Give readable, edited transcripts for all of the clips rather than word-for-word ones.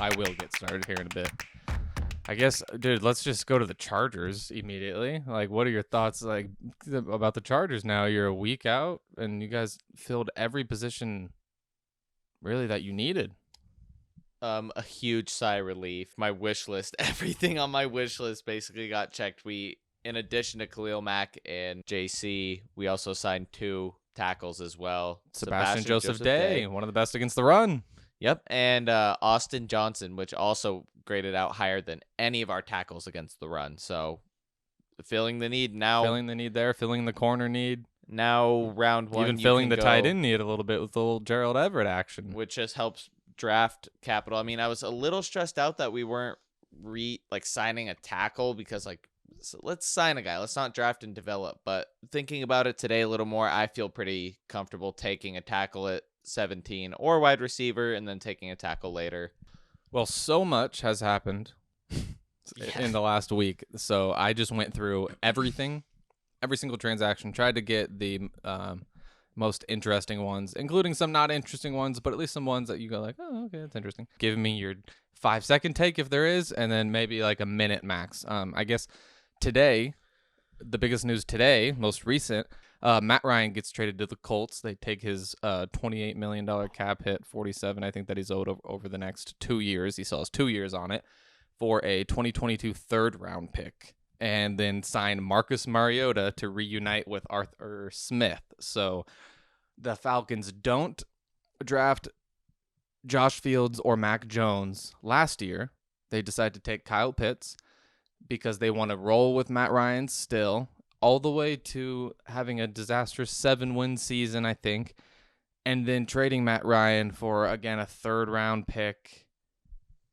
I will get started here in a bit. I guess, dude, let's just go to the Chargers immediately. Like, what are your thoughts about the Chargers now? You're a week out, and you guys filled every position really that you needed. A huge sigh of relief. My wish list, everything on my wish list basically got checked. We, in addition to Khalil Mack and JC, we also signed 2 tackles as well. Sebastian Joseph Day, one of the best against the run. Yep, and Austin Johnson, which also graded out higher than any of our tackles against the run. So, filling the need now. Filling the need there, filling the corner need. Now, round 1. Even filling the tight end need a little bit with the little Gerald Everett action. Which just helps draft capital. I mean, I was a little stressed out that we weren't signing a tackle because, so let's sign a guy. Let's not draft and develop. But thinking about it today a little more, I feel pretty comfortable taking a tackle at 17 or wide receiver and then taking a tackle later. Well, so much has happened in the last week. So I just went through everything, every single transaction, tried to get the most interesting ones, including some not interesting ones, but at least some ones that you go like, oh, okay, that's interesting. Give me your 5-second take if there is, and then maybe like a minute max. I guess today, the biggest news today, most recent, Matt Ryan gets traded to the Colts. They take his $28 million cap hit, 47 I think that he's owed over the next 2 years. He still has 2 years on it for a 2022 third-round pick, and then sign Marcus Mariota to reunite with Arthur Smith. So the Falcons don't draft Josh Fields or Mac Jones last year. They decide to take Kyle Pitts because they want to roll with Matt Ryan still, all the way to having a disastrous 7-win season, I think, and then trading Matt Ryan for, again, a third-round pick,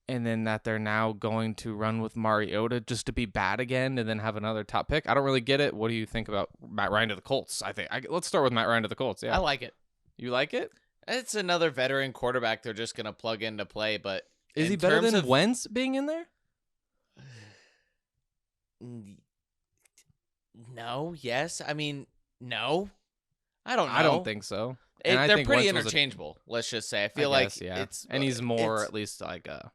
and then that they're now going to run with Mariota just to be bad again and then have another top pick. I don't really get it. What do you think about Matt Ryan to the Colts? Let's start with Matt Ryan to the Colts. Yeah, I like it. You like it? It's another veteran quarterback they're just going to plug into play, but is he better than Wentz being in there? No, yes. I mean, no. I don't know. I don't think so. They're pretty interchangeable, let's just say. I feel it's... And he's more at least like a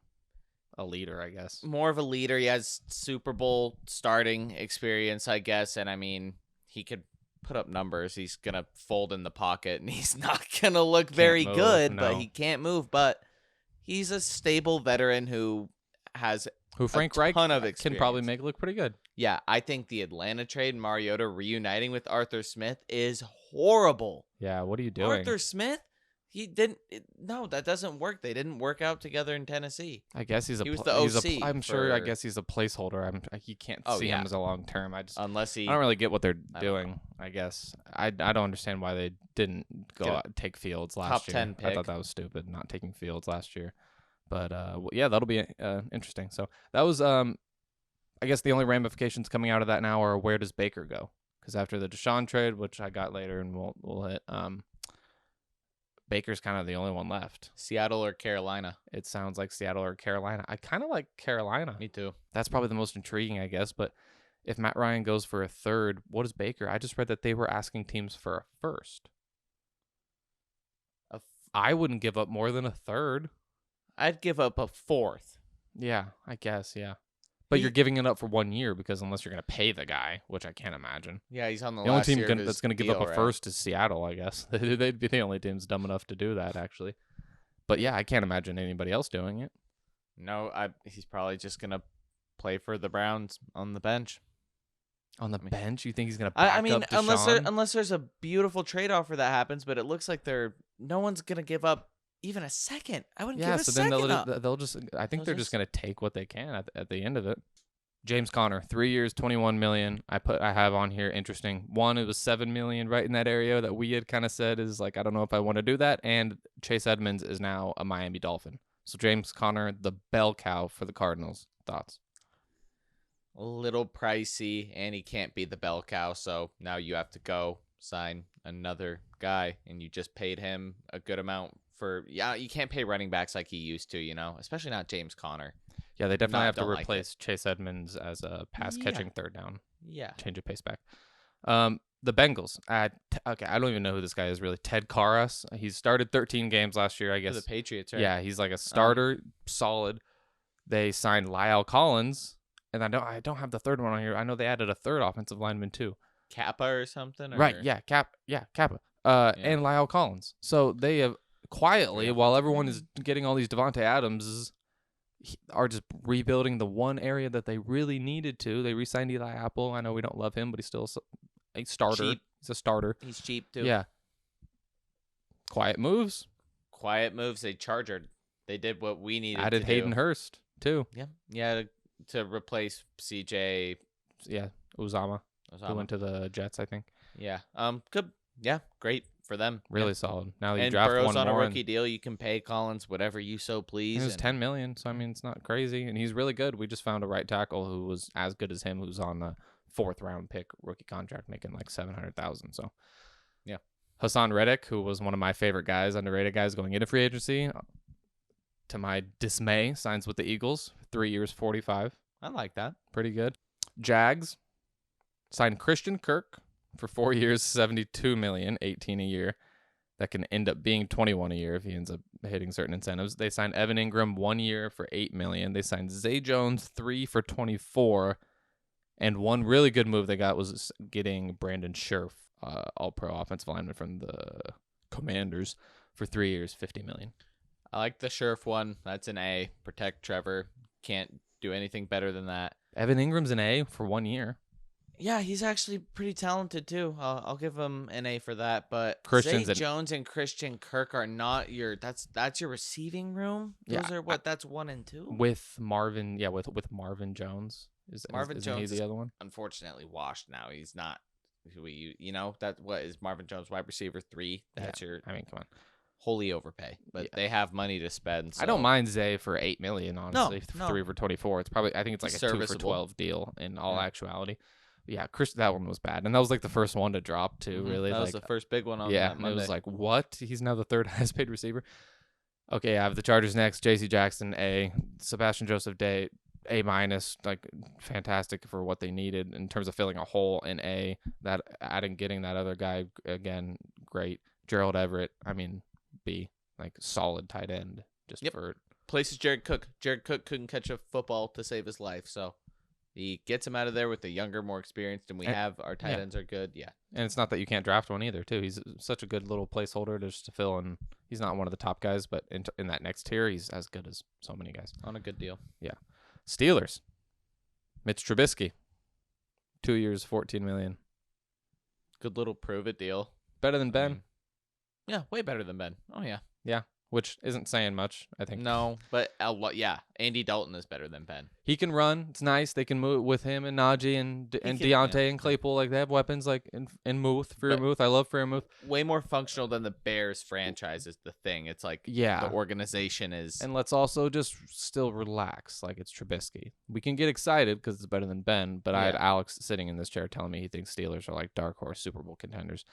leader, I guess. More of a leader. He has Super Bowl starting experience, I guess. And, I mean, he could put up numbers. He's going to fold in the pocket, and he's not going to look very good, but he can't move. But he's a stable veteran who has Frank Reich can probably make look pretty good. Yeah, I think the Atlanta trade, Mariota reuniting with Arthur Smith, is horrible. Yeah, what are you doing? Arthur Smith? No, that doesn't work. They didn't work out together in Tennessee. I guess he was the OC. I guess he's a placeholder. You can't see him as a long term. I don't really get what they're doing. I guess I don't understand why they didn't go take Fields last year. Top 10 pick. I thought that was stupid, not taking Fields last year. But yeah, that'll be interesting. So that was I guess the only ramifications coming out of that now are where does Baker go? Because after the Deshaun trade, which I got later and we'll hit, Baker's kind of the only one left. Seattle or Carolina? It sounds like Seattle or Carolina. I kind of like Carolina. Me too. That's probably the most intriguing, I guess. But if Matt Ryan goes for a third, what is Baker? I just read that they were asking teams for a first. I wouldn't give up more than a third. I'd give up a fourth. Yeah, I guess, yeah. But you're giving it up for 1 year because unless you're going to pay the guy, which I can't imagine. Yeah, he's on the only last team year that's going to give up a first is Seattle, I guess. They'd be the only teams dumb enough to do that, actually. But yeah, I can't imagine anybody else doing it. No, he's probably just going to play for the Browns on the bench. On the bench? You think he's going to back up Deshaun? Unless there's a beautiful trade offer that happens, but it looks like no one's going to give up even a second. I wouldn't give a second up. They'll just. I think they're just going to take what they can at the end of it. James Conner, 3 years, $21 million. I have on here interesting. One, it was $7 million right in that area that we had kind of said is like I don't know if I want to do that. And Chase Edmonds is now a Miami Dolphin. So James Conner, the bell cow for the Cardinals. Thoughts? A little pricey, and he can't be the bell cow. So now you have to go sign another guy, and you just paid him a good amount. You can't pay running backs like he used to, especially not James Conner. Yeah, they definitely have to replace Chase Edmonds as a pass-catching third down. Yeah. Change of pace back. The Bengals. I don't even know who this guy is really. Ted Karras. He started 13 games last year, I guess. For the Patriots, right? Yeah, he's like a starter, solid. They signed Lyle Collins, and I don't have the third one on here. I know they added a third offensive lineman too. Kappa or something? Or? Right? Yeah, Kappa. Yeah. And Lyle Collins. So they have quietly, Three while offensive everyone is linemen. getting all these Devante Adams, are just rebuilding the one area that they really needed to. They re-signed Eli Apple. I know we don't love him, but he's still a starter. Cheap. He's a starter. He's cheap too. Yeah. Quiet moves. Quiet moves. They chargered. They did what we needed Added to Hayden do. Hurst too. Yeah. Yeah. To replace CJ. Yeah. Uzama. Who went to the Jets, I think. Yeah. Good. Yeah. Great for them. Really yeah. solid. Now you And draft Burrow's one on a more. rookie deal. You can pay Collins whatever you so please. It was $10 million, so I mean it's not crazy, and he's really good. We just found a right tackle who was as good as him, who's on the 4th round pick rookie contract, making like $700,000. So, yeah. Hassan Reddick, who was one of my favorite guys, underrated guys going into free agency, to my dismay, signs with the Eagles, 3 years, 45. I like that. Pretty good. Jags signed Christian Kirk for 4 years, $72 million, 18 a year. That can end up being 21 a year if he ends up hitting certain incentives. They signed Evan Ingram 1 year for $8 million. They signed Zay Jones 3 for 24. And one really good move they got was getting Brandon Scherf, all-pro offensive lineman from the Commanders, for 3 years, $50 million. I like the Scherf one. That's an A. Protect Trevor. Can't do anything better than that. Evan Ingram's an A for 1 year. Yeah, he's actually pretty talented too. I'll give him an A for that. But Christian's Zay Jones and Christian Kirk are not your. That's your receiving room. Those are what. That's 1 and 2 with Marvin. Yeah, with Marvin Jones. Marvin Jones is the other one? Unfortunately, washed now. He's not who we. You know that what is Marvin Jones wide receiver 3? That's your. I mean, come on. Wholly overpay, but they have money to spend. So. I don't mind Zay for $8 million. Honestly, no. 3 for 24. It's probably. I think it's like a 2 for 12 deal in all actuality. Yeah, Chris, that one was bad, and that was like the first one to drop too. Mm-hmm. Really, that was was the first big one on. Yeah, that Monday. It was like, what? He's now the 3rd highest paid receiver. Okay, I have the Chargers next. J.C. Jackson A, Sebastian Joseph Day A minus, like fantastic for what they needed in terms of filling a hole in A. That adding getting that other guy again, great. Gerald Everett, I mean B, like solid tight end. Just for places Jared Cook. Jared Cook couldn't catch a football to save his life, so. He gets him out of there with the younger, more experienced, and we have. Our tight ends are good, yeah. And it's not that you can't draft one either, too. He's such a good little placeholder just to fill in. He's not one of the top guys, but in that next tier, he's as good as so many guys. On a good deal. Yeah. Steelers. Mitch Trubisky. 2 years, $14 million. Good little prove-it deal. Better than Ben? Yeah, way better than Ben. Oh, yeah. Yeah. Which isn't saying much, I think. No, but Andy Dalton is better than Ben. He can run. It's nice. They can move with him and Najee and Deontay and Claypool. Like they have weapons like in Muth, Freiermuth. I love Freiermuth. Way more functional than the Bears franchise is the thing. It's like the organization is. And let's also just still relax. Like it's Trubisky. We can get excited because it's better than Ben. But I had Alex sitting in this chair telling me he thinks Steelers are like dark horse Super Bowl contenders.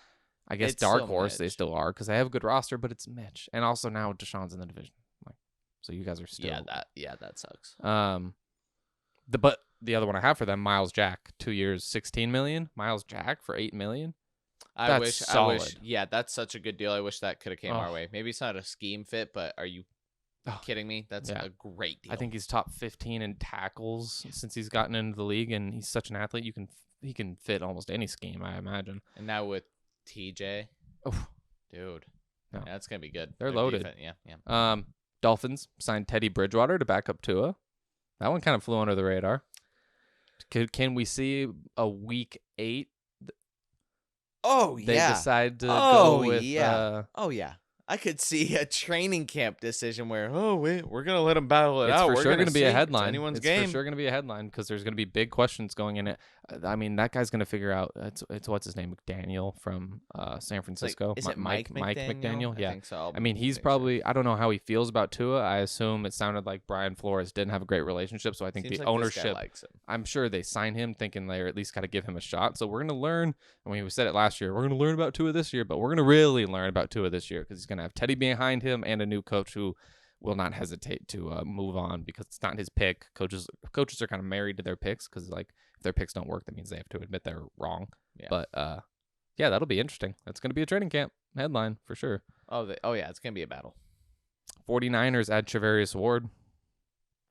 I guess dark horse they still are because they have a good roster, but it's Mitch, and also now Deshaun's in the division. Like, so you guys are still that sucks. But the other one I have for them, Miles Jack, 2 years, $16 million. Miles Jack for $8 million. I wish. Yeah, that's such a good deal. I wish that could have came our way. Maybe it's not a scheme fit, but are you kidding me? That's a great deal. I think he's top 15 in tackles since he's gotten into the league, and he's such an athlete. He can fit almost any scheme, I imagine. And now with TJ. Oh, dude. No. Yeah, that's going to be good. They're loaded. Defense, yeah. Dolphins signed Teddy Bridgewater to back up Tua. That one kind of flew under the radar. Can we see a week 8? They decide to go with. I could see a training camp decision where, we're going to let them battle it out. It's for sure going to be a headline. Anyone's it's game. for sure going to be a headline because there's going to be big questions going in it. I mean, that guy's going to figure out. It's what's his name, McDaniel from San Francisco. Is it Mike McDaniel? Yeah. I think so. I mean, he's probably. I don't know how he feels about Tua. I assume it sounded like Brian Flores didn't have a great relationship, so I think Seems the like ownership. This guy likes him. I'm sure they signed him thinking they're at least got to give him a shot. So we're going to learn. I mean, we said it last year. We're going to learn about Tua this year, but we're going to really learn about Tua this year because he's going to have Teddy behind him and a new coach who will not hesitate to move on because it's not his pick. Coaches are kind of married to their picks because like if their picks don't work, that means they have to admit they're wrong. Yeah. But that'll be interesting. That's going to be a training camp headline for sure. Oh yeah, it's going to be a battle. 49ers add Travarius Ward.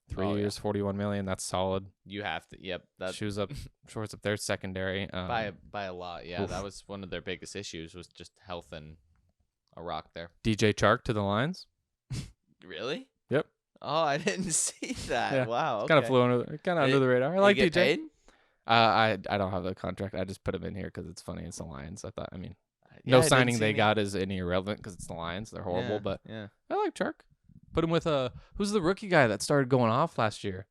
3 years, $41 million. That's solid. You have to. Yep. That shorts up their secondary. by a lot. Yeah, oof. that was one of their biggest issues was just health and a rock there. DJ Chark to the Lions. Really? Yep. Oh, I didn't see that. Yeah. Wow. It's kind of flew under the radar. I like DJ. DJ. Paid? I don't have the contract. I just put him in here because it's funny. It's the Lions. Yeah, no signing they got is any irrelevant because it's the Lions. They're horrible, but yeah. I like Chark. Put him with who's the rookie guy that started going off last year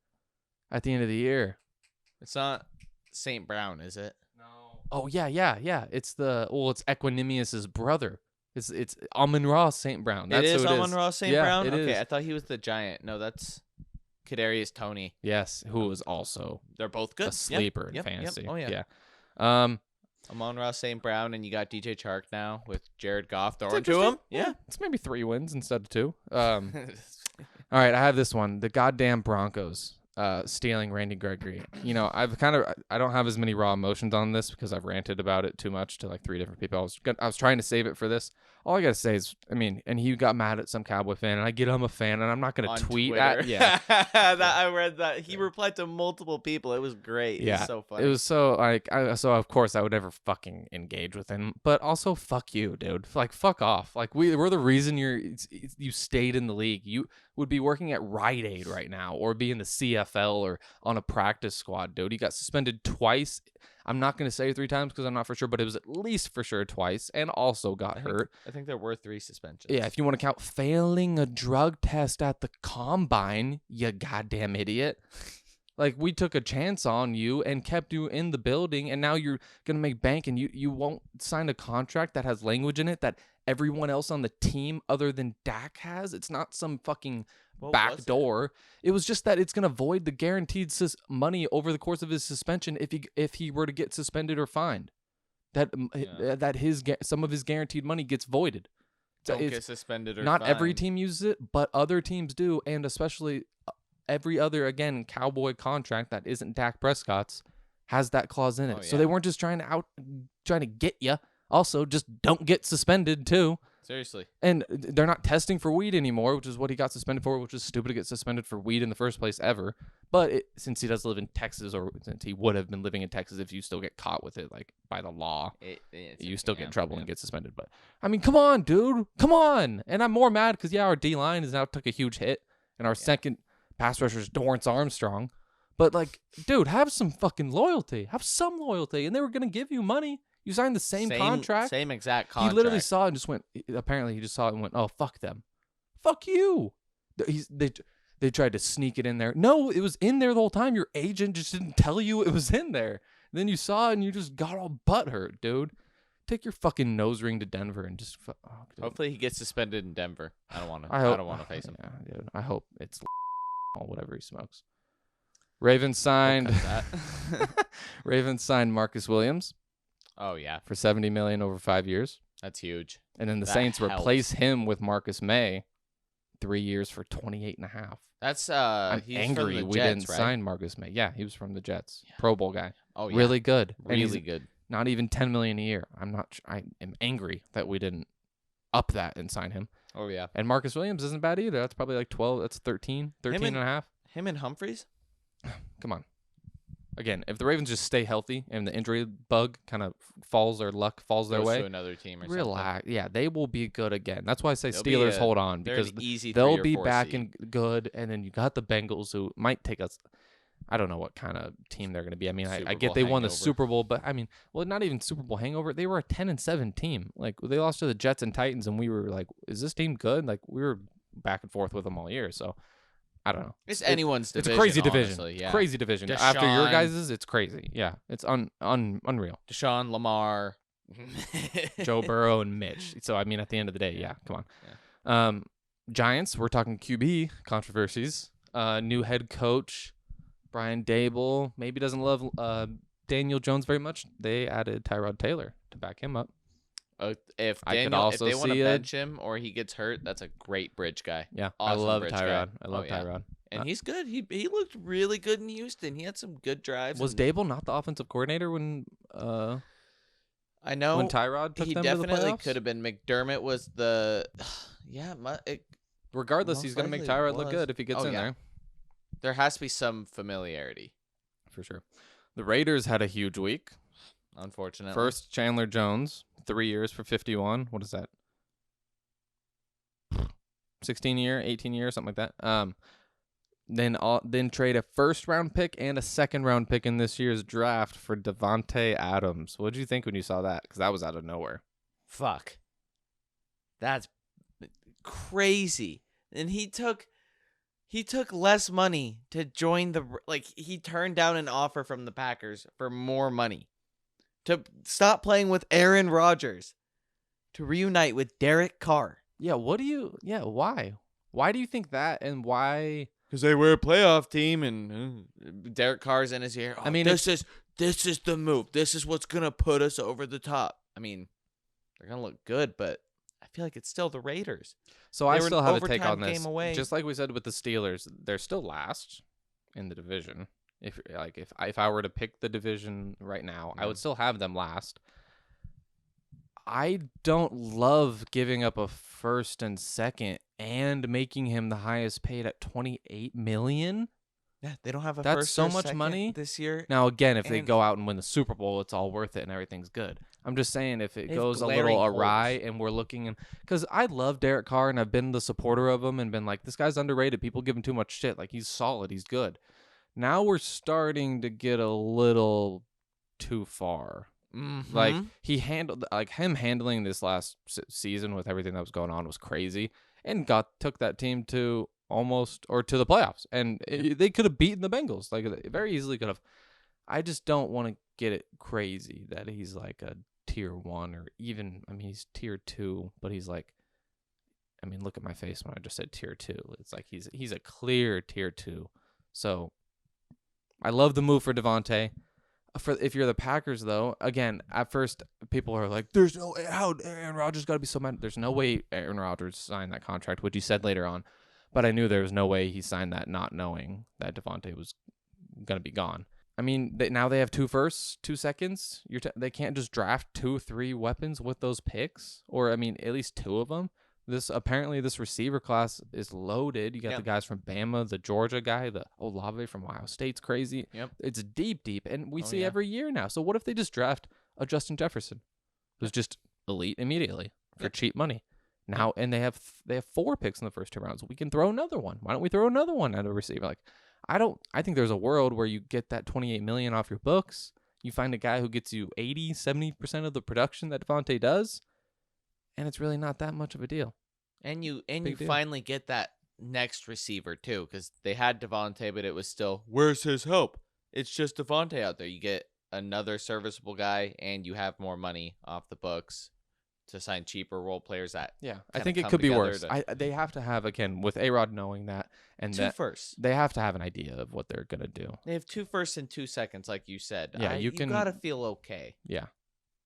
at the end of the year? It's not St. Brown, is it? No. Oh yeah. It's Equanimous' brother. It's Amon-Ra St. Brown. That's it is who it Amon-Ra St. Brown? It okay, is. I thought he was the Giant. No, that's Kadarius Toney. Yes, who was also They're both good. a sleeper Yep, in fantasy. Yep. Oh yeah. Amon-Ra St. Brown, and you got DJ Chark now with Jared Goff throwing to him. Yeah. It's maybe 3 wins instead of 2. All right, I have this one. The goddamn Broncos stealing Randy Gregory. I don't have as many raw emotions on this because I've ranted about it too much to like 3 different people. I was trying to save it for this. All I got to say is, and he got mad at some Cowboy fan, and I get him a fan, and I'm not going to tweet Twitter. at. Yeah. I read that. He replied to multiple people. It was great. Yeah. It was so funny. It was so, so of course I would never fucking engage with him, but also fuck you, dude. Like, fuck off. Like, we're the reason you stayed in the league. You would be working at Rite Aid right now or be in the CFL or on a practice squad, dude. He got suspended twice. I'm not going to say 3 times because I'm not for sure, but it was at least for sure twice, and also got hurt. I think there were 3 suspensions. Yeah, if you want to count failing a drug test at the combine, you goddamn idiot. Like, we took a chance on you and kept you in the building, and now you're going to make bank, and you won't sign a contract that has language in it that everyone else on the team other than Dak has. It's not some fucking back door. It was just that it's going to void the guaranteed money over the course of his suspension if he were to get suspended or fined. That some of his guaranteed money gets voided. Don't get suspended or not fined. Every team uses it, but other teams do, and especially every other, again, Cowboy contract that isn't Dak Prescott's has that clause in it. So they weren't just trying to get you. Also, just don't get suspended too. Seriously. And they're not testing for weed anymore, which is what he got suspended for, which is stupid to get suspended for weed in the first place ever. But since he does live in Texas, or since he would have been living in Texas if you still get caught with it, like by the law, you still get in trouble and get suspended. But, come on, dude. Come on. And I'm more mad because, our D-line has now took a huge hit. And our second pass rusher is Dorrance Armstrong. But, dude, have some fucking loyalty. Have some loyalty. And they were going to give you money. You signed the same contract. Same exact contract. He literally saw it and just went, apparently he just saw it and went, oh, fuck them. Fuck you. They tried to sneak it in there. No, it was in there the whole time. Your agent just didn't tell you it was in there. And then you saw it and you just got all butthurt, dude. Take your fucking nose ring to Denver and just. Hopefully he gets suspended in Denver. I don't want to face him. Yeah, dude. I hope it's whatever he smokes. Ravens signed. Ravens signed Marcus Williams. Oh yeah, for $70 million over 5 years. That's huge. And then the Saints replace him with Marcus May, 3 years for $28.5. That's I'm he's angry from the we Jets, didn't right? sign Marcus May. Yeah, he was from the Jets. Yeah. Pro Bowl guy. Oh yeah, really good. Really good. Not even $10 million a year. I am angry that we didn't up that and sign him. Oh yeah. And Marcus Williams isn't bad either. That's probably like 12. That's 13 and a half. Him and Humphreys. Come on. Again, if the Ravens just stay healthy and the injury bug kind of falls their way, to another team or relax. something. Yeah, they will be good again. That's why I say Steelers hold on because they'll be back and good. And then you got the Bengals who might take us. I don't know what kind of team they're going to be. I mean, I get they won the Super Bowl, but I mean, not even Super Bowl hangover. They were a 10-7 team. Like they lost to the Jets and Titans, and we were like, "Is this team good?" Like we were back and forth with them all year. So I don't know. It's anyone's division. It's a crazy division. Honestly, yeah. Crazy division. Deshaun, After your guys's, it's crazy. Yeah, it's unreal. Deshaun, Lamar, Joe Burrow, and Mitch. So I mean, at the end of the day, yeah, come on. Yeah. Giants. We're talking QB controversies. New head coach Brian Dable maybe doesn't love Daniel Jones very much. They added Tyrod Taylor to back him up. If they want to bench him or he gets hurt, that's a great bridge guy. Yeah, awesome I love Tyrod. I love yeah. Tyrod. And he's good. He looked really good in Houston. He had some good drives. Was Dable not the offensive coordinator when I know when Tyrod took them to the playoffs? He definitely could have been. McDermott was the Regardless, he's going to make Tyrod look good if he gets in there. There has to be some familiarity. For sure. The Raiders had a huge week. Unfortunately. First, Chandler Jones, 3 years for 51. What is that? 16 year, 18 year, something like that. Then trade a first round pick and a second round pick in this year's draft for Devante Adams. What did you think when you saw that? Because that was out of nowhere. Fuck. That's crazy. And he took less money to join he turned down an offer from the Packers for more money to stop playing with Aaron Rodgers to reunite with Derek Carr. Yeah, why? Why do you think that, and why? Because they were a playoff team, and Derek Carr's in his ear. Oh, I mean, this is the move. This is what's gonna put us over the top. I mean, they're gonna look good, but I feel like it's still the Raiders. So I still have a take on this. Game away. Just like we said with the Steelers, they're still last in the division. If I were to pick the division right now, I would still have them last. I don't love giving up a first and second and making him the highest paid at $28 million. Yeah, they don't have a That's first so or much second money this year. Now, again, if they go out and win the Super Bowl, it's all worth it and everything's good. I'm just saying if it goes a little awry and we're looking because I love Derek Carr and I've been the supporter of him and been like, this guy's underrated. People give him too much shit. Like, he's solid. He's good. Now we're starting to get a little too far. Mm-hmm. Like him handling this last season with everything that was going on was crazy, and took that team to the playoffs, and they could have beaten the Bengals. Like, they very easily could have. I just don't want to get it crazy that he's like a tier 1 or even. I mean, he's tier 2, but he's like. I mean, look at my face when I just said tier 2. It's like he's a clear tier 2. So, I love the move for Devante. If you're the Packers, though, again, at first people are like, "There's no way how Aaron Rodgers got to be so mad." There's no way Aaron Rodgers signed that contract, which he said later on, but I knew there was no way he signed that not knowing that Devante was gonna be gone. I mean, now they have 2 firsts, 2 seconds. They can't just draft 2, 3 weapons with those picks, or I mean, at least 2 of them. This receiver class is loaded. You got the guys from Bama, the Georgia guy, the Olave from Ohio State's crazy. Yep. It's deep, and we see every year now. So what if they just draft a Justin Jefferson, who's just elite immediately for cheap money? Now, and they have 4 picks in the first 2 rounds. We can throw another one. Why don't we throw another one at a receiver? Like, I think there's a world where you get that $28 million off your books. You find a guy who gets you 80, 70% of the production that Devante does. And it's really not that much of a deal. And you finally get that next receiver too, because they had Devante, but it was still, where's his help? It's just Devante out there. You get another serviceable guy, and you have more money off the books to sign cheaper role players. That I think it could be worse. They have to have, again, with A-Rod knowing that, and 2 firsts. They have to have an idea of what they're gonna do. They have 2 firsts and 2 seconds, like you said. Yeah, you gotta feel okay. Yeah,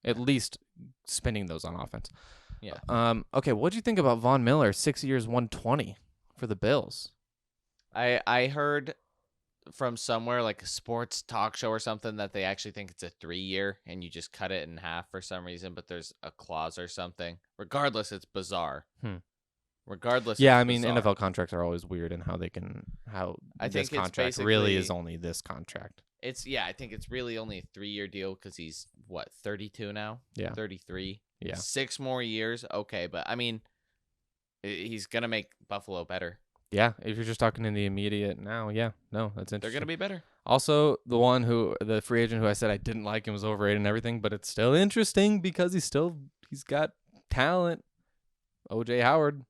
at least spending those on offense. Yeah. Okay, what do you think about Von Miller? 6 years, 120 for the Bills. I heard from somewhere, like a sports talk show or something, that they actually think it's a 3-year and you just cut it in half for some reason, but there's a clause or something. Regardless, it's bizarre. Regardless. Yeah, I mean, NFL contracts are always weird in how I think this contract really is only this contract. I think it's really only a 3-year deal because he's 32 now? Yeah. 33. Yeah. 6 more years. Okay. But I mean, he's going to make Buffalo better. Yeah. If you're just talking in the immediate now. Yeah. No, that's interesting. They're going to be better. Also, the free agent who I said I didn't like and was overrated and everything, but it's still interesting because he's got talent. OJ Howard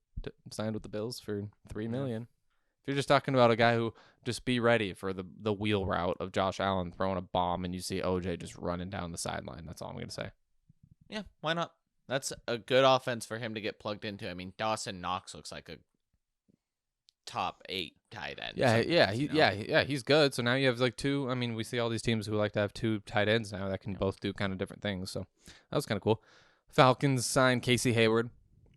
signed with the Bills for $3 million. If you're just talking about a guy who just be ready for the wheel route of Josh Allen throwing a bomb and you see OJ just running down the sideline. That's all I'm going to say. Yeah, why not? That's a good offense for him to get plugged into. I mean, Dawson Knox looks like a top 8 tight end. Yeah, he's good. So now you have like 2. I mean, we see all these teams who like to have 2 tight ends now that can both do kind of different things. So that was kind of cool. Falcons signed Casey Hayward.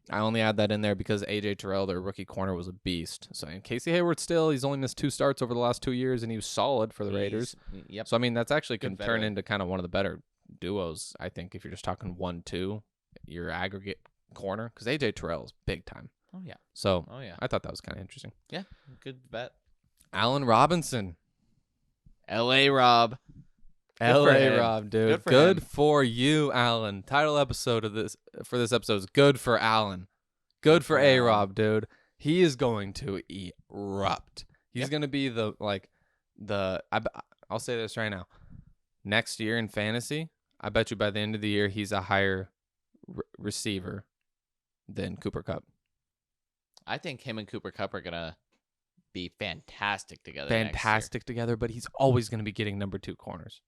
I only add that in there because A.J. Terrell, their rookie corner, was a beast. So Casey Hayward he's only missed 2 starts over the last 2 years, and he was solid for the Raiders. Yep. So, I mean, that's actually can turn into kind of one of the better duos, I think, if you're just talking 1-2, your aggregate corner. Because A.J. Terrell is big time. Oh, yeah. So, I thought that was kind of interesting. Yeah, good bet. Allen Robinson. L.A. Rob. L.A. Rob, dude. Good for you, Allen. Title episode of this episode is Good for Allen. Good for A. Rob, dude. He is going to erupt. He's going to be I'll say this right now. Next year in fantasy, I bet you by the end of the year, he's a higher receiver than Cooper Kupp. I think him and Cooper Kupp are going to be fantastic together. Fantastic together, but he's always going to be getting number 2 corners.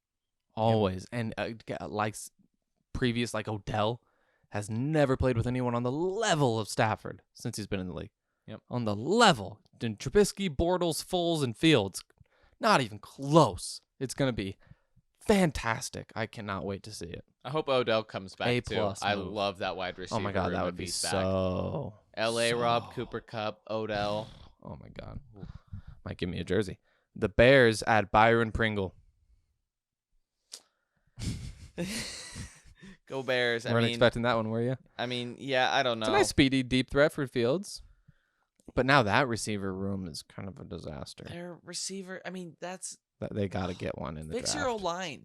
Always. Yep. And like previous, like Odell has never played with anyone on the level of Stafford since he's been in the league. Yep. On the level. And Trubisky, Bortles, Foles, and Fields. Not even close. It's going to be fantastic. I cannot wait to see it. I hope Odell comes back too. I love that wide receiver. Oh my God, that would be so. L.A. Rob, Cooper Kupp, Odell. Oh my God. Might give me a jersey. The Bears add Byron Pringle. Go Bears. Weren't expecting that one, were you? I mean, yeah, I don't know. It's a nice speedy deep threat for Fields. But now that receiver room is kind of a disaster. Their receiver, I mean, They got to get one in the fix draft. your O-line.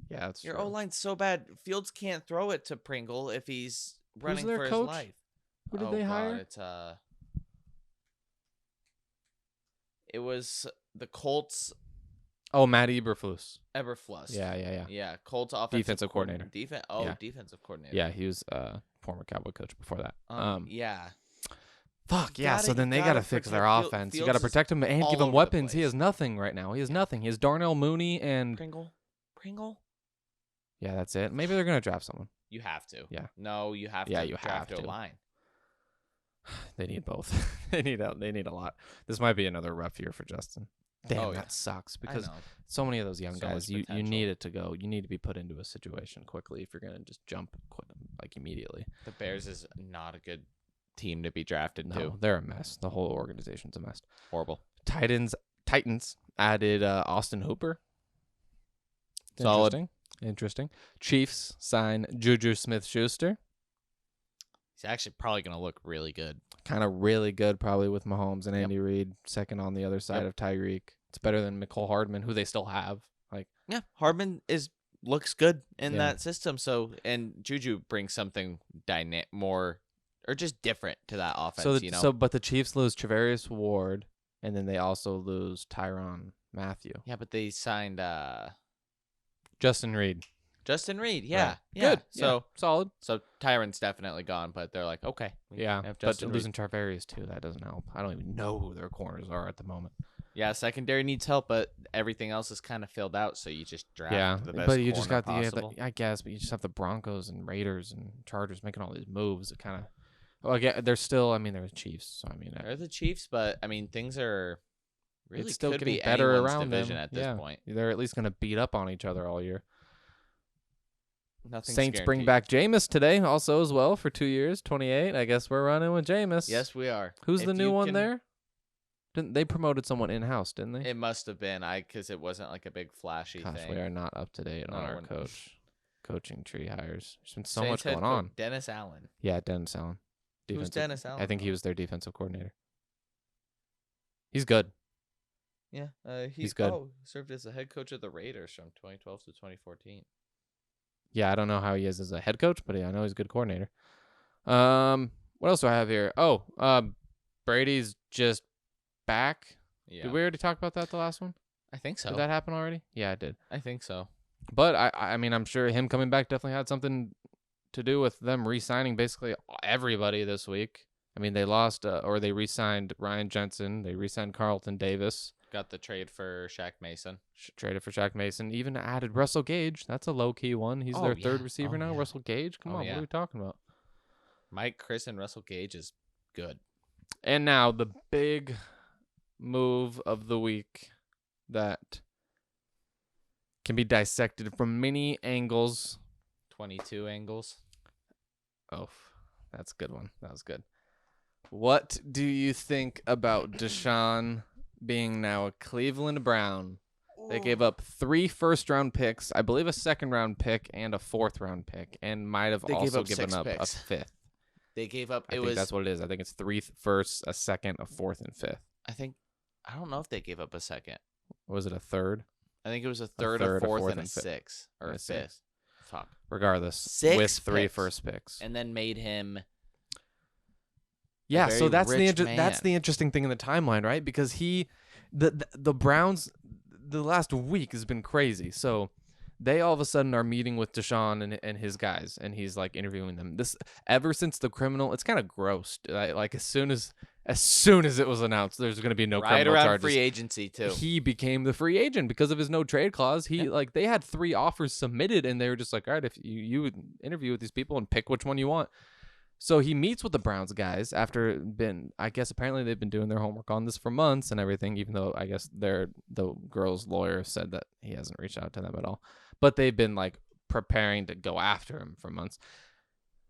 Yeah, that's your true. O-line's so bad. Fields can't throw it to Pringle if he's running for coach? his life. Who did they hire? It's it was the Colts. Oh, Matt Eberflus. Eberflus. Yeah. Yeah, Colts offensive Defensive coordinator. Defensive coordinator. Yeah, he was former Cowboy coach before that. Yeah. Fuck, yeah, so then they got to fix their offense. You got to protect him and give him weapons. He has nothing right now. He has nothing. He has Darnell Mooney and... Pringle? Yeah, that's it. Maybe they're going to draft someone. You have to. Yeah. No, you have to. Yeah, you draft have to. O-line. They need both. They need a lot. This might be another rough year for Justin. Damn, that sucks because so many of those young guys, you need it to go. You need to be put into a situation quickly if you're going to just jump like immediately. The Bears is not a good team to be drafted to. They're a mess. The whole organization's a mess. Horrible. Titans added Austin Hooper. Solid. Interesting. Chiefs sign Juju Smith-Schuster. He's actually probably going to look really good. Kind of really good, probably with Mahomes and Andy Reid, second on the other side of Tyreek. It's better than Mecole Hardman, who they still have. Hardman looks good in that system. So, and Juju brings something more or just different to that offense. But the Chiefs lose Travarius Ward, and then they also lose Tyrann Mathieu. Yeah, but they signed Justin Reed. Yeah. Right. Good. So solid. So Tyrann's definitely gone, but they're like, okay. But losing Travarius too, that doesn't help. I don't even know who their corners are at the moment. Yeah, secondary needs help, but everything else is kind of filled out, so you just draft the best but you just got possible. I guess, but you just have the Broncos and Raiders and Chargers making all these moves. It kind of, well, again, they're still. I mean, they're the Chiefs, so I mean, they're the Chiefs, but I mean, things are really still could getting be better anyone's around division them at this point. They're at least going to beat up on each other all year. Saints guaranteed. Bring back Jameis today, also as well for 2 years, 28. I guess we're running with Jameis. Yes, we are. Who's the new one there? Didn't they promoted someone in house? Didn't they? It must have been because it wasn't like a big flashy thing. We are not up to date on our coaching tree hires. There's been so much going on. Dennis Allen. Yeah, Dennis Allen. Who's Dennis Allen? I think he was their defensive coordinator. He's good. Yeah, he's good. Served as the head coach of the Raiders from 2012 to 2014. Yeah, I don't know how he is as a head coach, but I know he's a good coordinator. What else do I have here? Brady's just back. Yeah. Did we already talk about that the last one? I think so. Did that happen already? Yeah, it did. I think so. But I mean, I'm sure him coming back definitely had something to do with them re-signing basically everybody this week. I mean, they lost or they re-signed Ryan Jensen. They re-signed Carlton Davis. Got the trade for Shaq Mason. Traded for Shaq Mason. Even added Russell Gage. That's a low-key one. He's their third receiver now. Yeah. Russell Gage? Come on, what are we talking about? Mike, Chris, and Russell Gage is good. And now the big move of the week that can be dissected from many angles. 22 angles. Oh, that's a good one. That was good. What do you think about Deshaun being now a Cleveland Brown? They gave up 3 first-round picks, I believe a second-round pick, and a fourth-round pick, and might have also given up a fifth. They gave up. I think that's what it is. I think it's 3 firsts, a second, a fourth, and fifth. I think I don't know if they gave up a second. Was it a third? I think it was a third, a fourth, and a sixth. Or I a see. fifth. Fuck. Regardless, 6 with 3 picks. first picks. And then made him Yeah, so that's the that's the interesting thing in the timeline, right? Because the Browns, the last week has been crazy. So they all of a sudden are meeting with Deshaun and his guys, and he's like interviewing them. This ever since the criminal, it's kind of gross. Like as soon as it was announced, there's going to be no criminal around charges. Free agency too. He became the free agent because of his no trade clause. Like they had 3 offers submitted, and they were just like, all right, if you would interview with these people and pick which one you want. So he meets with the Browns guys after I guess apparently they've been doing their homework on this for months and everything, even though I guess the girl's lawyer said that he hasn't reached out to them at all. But they've been like preparing to go after him for months.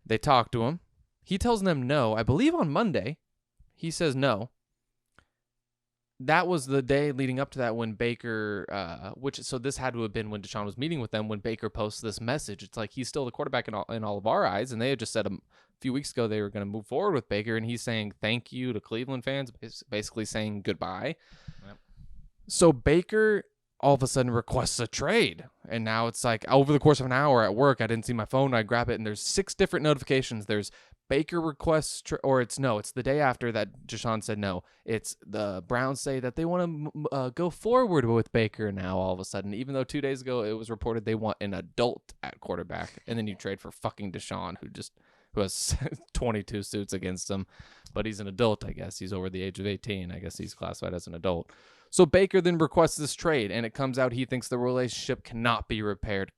They talk to him. He tells them no. I believe on Monday, he says no. That was the day leading up to that when Baker, so this had to have been when Deshaun was meeting with them when Baker posts this message. It's like he's still the quarterback in all of our eyes, and they had just said a few weeks ago they were going to move forward with Baker, and he's saying thank you to Cleveland fans, basically saying goodbye. Yep. So Baker all of a sudden requests a trade, and now it's like over the course of an hour at work, I didn't see my phone, I grab it, and there's 6 different notifications. There's Baker requests, it's the day after that Deshaun said no. It's the Browns say that they want to go forward with Baker now all of a sudden, even though 2 days ago it was reported they want an adult at quarterback, and then you trade for fucking Deshaun, who has 22 suits against him, but he's an adult, I guess. He's over the age of 18. I guess he's classified as an adult. So Baker then requests this trade, and it comes out he thinks the relationship cannot be repaired,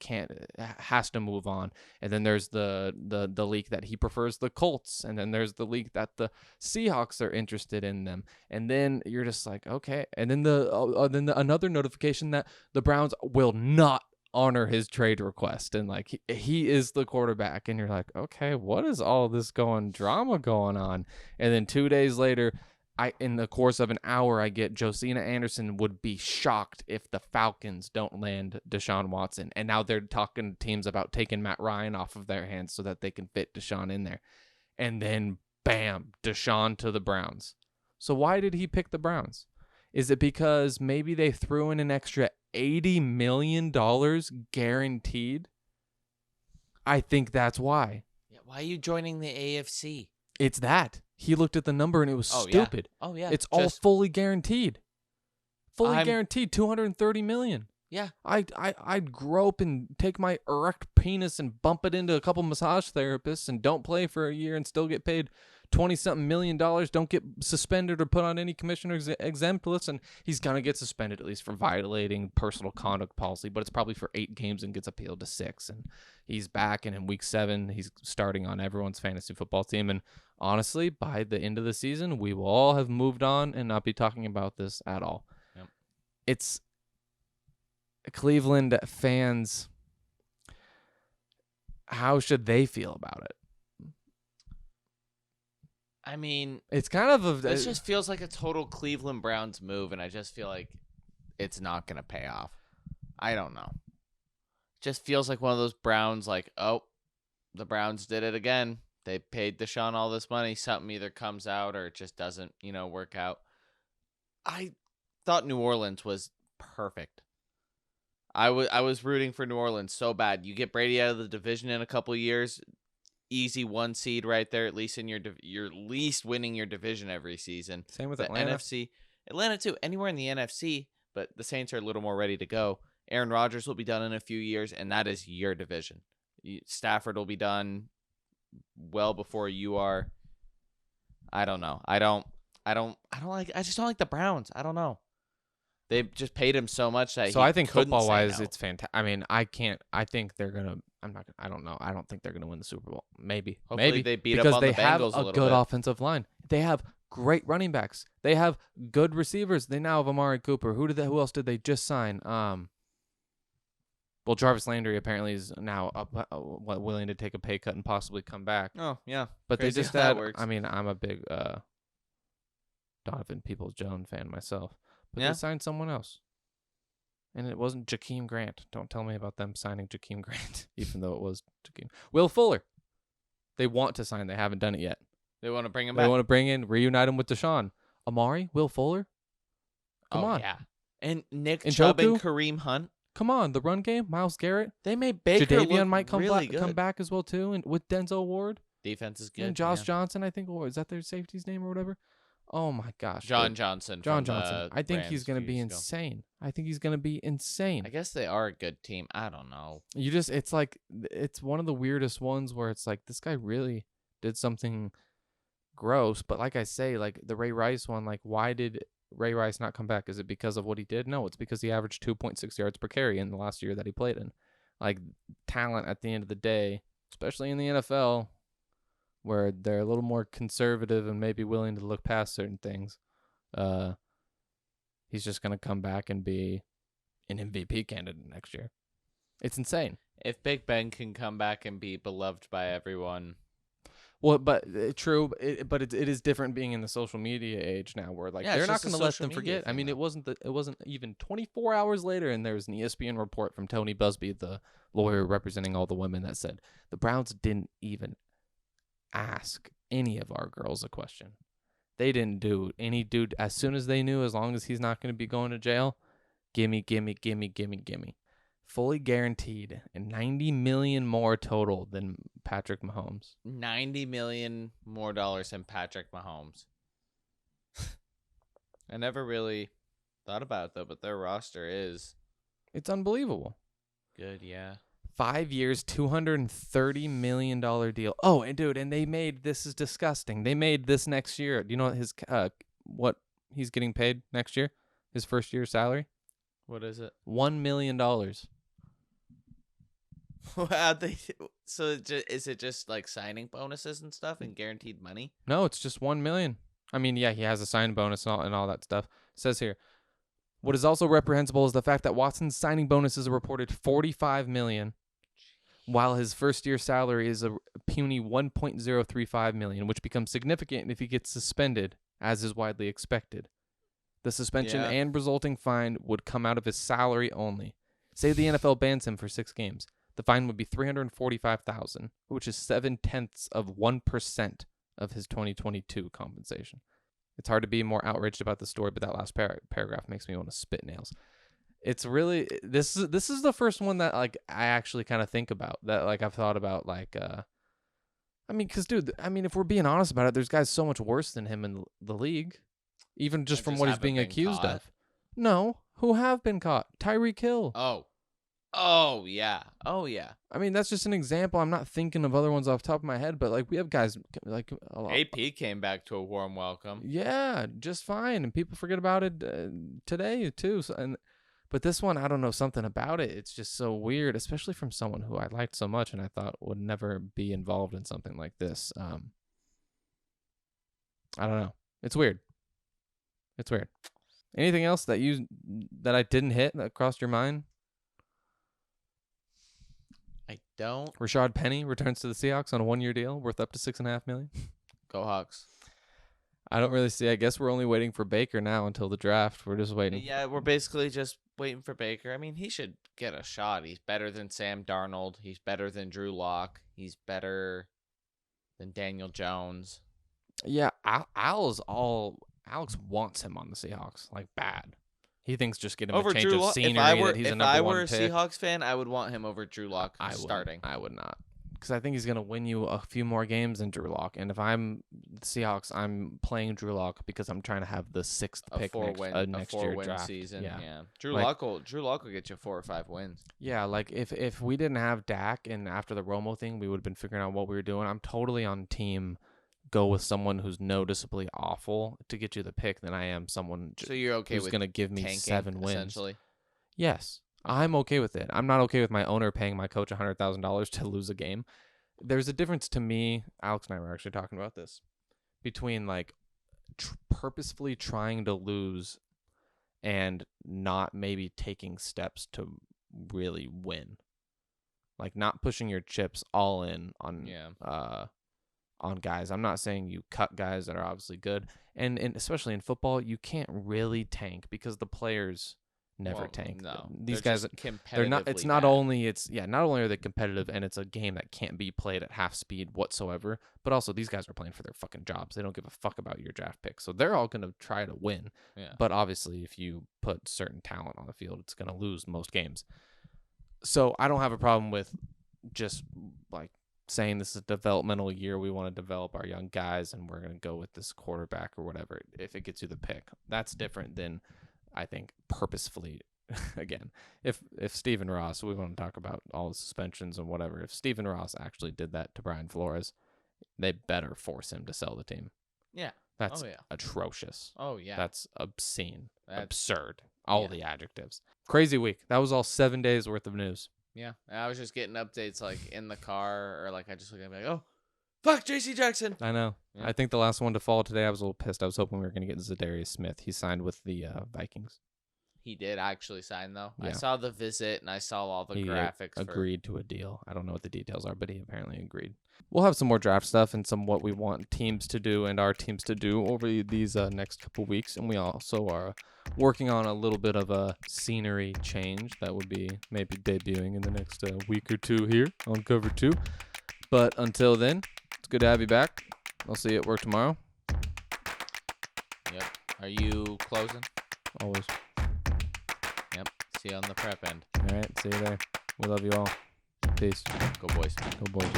has to move on. And then there's the leak that he prefers the Colts, and then there's the leak that the Seahawks are interested in them. And then you're just like, okay. And then another notification that the Browns will not honor his trade request, and like he is the quarterback, and you're like, okay, what is all this drama going on? And then 2 days later, in the course of an hour, I get Josina Anderson would be shocked if the Falcons don't land Deshaun Watson. And now they're talking to teams about taking Matt Ryan off of their hands so that they can fit Deshaun in there. And then, bam, Deshaun to the Browns. So why did he pick the Browns? Is it because maybe they threw in an extra $80 million guaranteed? I think that's why. Yeah, why are you joining the AFC? It's that. He looked at the number and it was stupid. Yeah. Oh, yeah. It's all fully guaranteed. Guaranteed, $230 million. Yeah. I'd grope and take my erect penis and bump it into a couple massage therapists and don't play for a year and still get paid $20-something million. Don't get suspended or put on any commissioner's exempt list. And he's going to get suspended at least for violating personal conduct policy, but it's probably for 8 games and gets appealed to 6. And he's back, and in week 7, he's starting on everyone's fantasy football team. And honestly, by the end of the season, we will all have moved on and not be talking about this at all. Yep. It's Cleveland fans. How should they feel about it? I mean, it's kind of this just feels like a total Cleveland Browns move, and I just feel like it's not going to pay off. I don't know. Just feels like one of those Browns, like, oh, the Browns did it again. They paid Deshaun all this money. Something either comes out or it just doesn't, work out. I thought New Orleans was perfect. I was rooting for New Orleans so bad. You get Brady out of the division in a couple of years. Easy 1 seed right there, at least in you're at least winning your division every season. Same with the Atlanta. NFC. Atlanta too. Anywhere in the NFC, but the Saints are a little more ready to go. Aaron Rodgers will be done in a few years, and that is your division. Stafford will be done well before you are. I don't know. I just don't like the Browns. I don't know. They just paid him so much that I think football wise, no. it's fantastic. I mean, I think they're gonna. I don't know. I don't think they're gonna win the Super Bowl. Maybe. Hopefully they beat because up on they the have Bengals a good offensive line. They have great running backs. They have good receivers. They now have Amari Cooper. Who else did they just sign? Well, Jarvis Landry apparently is now willing to take a pay cut and possibly come back. Oh yeah, but crazy they just how had. That works. I mean, I'm a big Donovan Peoples-Jones fan myself, but Yeah. they signed someone else. And it wasn't Jakeem Grant. Don't tell me about them signing Jakeem Grant, even though it was Jakeem. Will Fuller. They want to sign. They haven't done it yet. They want to bring him They back. want to bring in, reunite him with Deshaun. Amari, Will Fuller. Come on. Yeah. And Nick And Chubb and Njoku? Kareem Hunt. Come on, the run game, Myles Garrett. They made Baker Jadeveon look might really come good. back as well too, and with Denzel Ward Defense is good. and Josh Johnson, I think, or is that their safety's name or whatever? Oh my gosh, John dude. Johnson. John from Johnson. the I think he's Rams gonna few be years ago. insane. I think he's gonna be insane. I guess they are a good team. I don't know. It's like it's one of the weirdest ones where it's like this guy really did something gross, but like I say, like the Ray Rice one, like why did Ray Rice not come back? Is it because of what he did? No, it's because he averaged 2.6 yards per carry in the last year that he played in. Like talent at the end of the day, especially in the NFL, where they're a little more conservative and maybe willing to look past certain things. He's just gonna come back and be an MVP candidate next year. It's insane. If Big Ben can come back and be beloved by everyone. Well, but true, but it is different being in the social media age now, where like they're not going to let them forget. I mean, it wasn't even 24 hours later, and there was an ESPN report from Tony Busby, the lawyer representing all the women, that said the Browns didn't even ask any of our girls a question. They didn't do any dude. As soon as they knew, as long as he's not going to be going to jail, gimme. Fully guaranteed, and $90 million more total than Patrick Mahomes. $90 million more than Patrick Mahomes. I never really thought about it though, but their roster is It's unbelievable. good. Yeah. 5 years, $230 million deal. Oh, and dude, and they made this is disgusting. They made this next year. Do you know what he's getting paid next year? His first year salary? What is it? $1 million. So is it just like signing bonuses and stuff and guaranteed money? No, it's just $1 million. I mean, yeah, he has a sign bonus and all that stuff. It says here, what is also reprehensible is the fact that Watson's signing bonuses are reported $45 million, while his first year salary is a puny $1.035 million, which becomes significant if he gets suspended, as is widely expected. The suspension and resulting fine would come out of his salary only. Say the NFL bans him for 6 games. The fine would be $345,000, which is 0.7% of his 2022 compensation. It's hard to be more outraged about the story, but that last paragraph makes me want to spit nails. It's really this is the first one that like I actually kind of think about, that like I've thought about, like I mean, because dude, I mean, if we're being honest about it, there's guys so much worse than him in the league, even just from what he's being accused of. No, who have been caught? Tyreek Hill. Oh yeah. I mean, that's just an example. I'm not thinking of other ones off the top of my head, but like we have guys like a lot. AP came back to a warm welcome. Yeah, just fine, and people forget about it today too. So, but this one, I don't know, something about it. It's just so weird, especially from someone who I liked so much and I thought would never be involved in something like this. I don't know. It's weird. Anything else that I didn't hit that crossed your mind? I don't. Rashad Penny returns to the Seahawks on a 1-year deal worth up to $6.5 million. Go Hawks. I don't really see. I guess we're only waiting for Baker now until the draft. We're just waiting. Yeah, we're basically just waiting for Baker. I mean, he should get a shot. He's better than Sam Darnold. He's better than Drew Lock. He's better than Daniel Jones. Yeah, Alex wants him on the Seahawks, like bad. He thinks just get him a change of scenery that he's a number 1 pick. If I were a Seahawks fan, I would want him over Drew Lock starting. I would not. Because I think he's going to win you a few more games than Drew Lock. And if I'm the Seahawks, I'm playing Drew Lock because I'm trying to have the 6th pick next year draft. Season. Yeah. Drew Lock will get you 4 or 5 wins. Yeah, like if we didn't have Dak and after the Romo thing, we would have been figuring out what we were doing. I'm totally on team go with someone who's noticeably awful to get you the pick than I am someone so you're okay who's with going to give me tanking, 7 wins. Essentially. Yes. I'm okay with it. I'm not okay with my owner paying my coach $100,000 to lose a game. There's a difference to me. Alex and I were actually talking about this between like purposefully trying to lose and not maybe taking steps to really win. Like not pushing your chips all in on guys. I'm not saying you cut guys that are obviously good. And especially in football, you can't really tank because the players never tank. No, These guys, they're not. It's not bad. only not only are they competitive, and it's a game that can't be played at half speed whatsoever, but also these guys are playing for their fucking jobs. They don't give a fuck about your draft pick, so they're all gonna try to win. Yeah. But obviously, if you put certain talent on the field, it's gonna lose most games. So I don't have a problem with just like saying this is a developmental year. We want to develop our young guys, and we're gonna go with this quarterback or whatever. If it gets you the pick, that's different than I think purposefully. Again, if Stephen Ross, we want to talk about all the suspensions and whatever. If Stephen Ross actually did that to Brian Flores, they better force him to sell the team. Yeah. That's atrocious. Oh yeah. That's obscene. That's absurd. All the adjectives. Crazy week. That was all 7 days worth of news. Yeah. And I was just getting updates like in the car or like I just look at it like, oh, fuck JC Jackson. I know. Yeah. I think the last one to fall today, I was a little pissed. I was hoping we were going to get Zadarius Smith. He signed with the Vikings. He did actually sign, though. Yeah. I saw the visit, and I saw all the graphics. Agreed to a deal. I don't know what the details are, but he apparently agreed. We'll have some more draft stuff and some what we want teams to do and our teams to do over these next couple weeks. And we also are working on a little bit of a scenery change that would be maybe debuting in the next week or two here on Cover 2. But until then, it's good to have you back. I'll see you at work tomorrow. Yep. Are you closing? Always. Yep. See you on the prep end. All right. See you there. We love you all. Peace. Go boys. Go boys.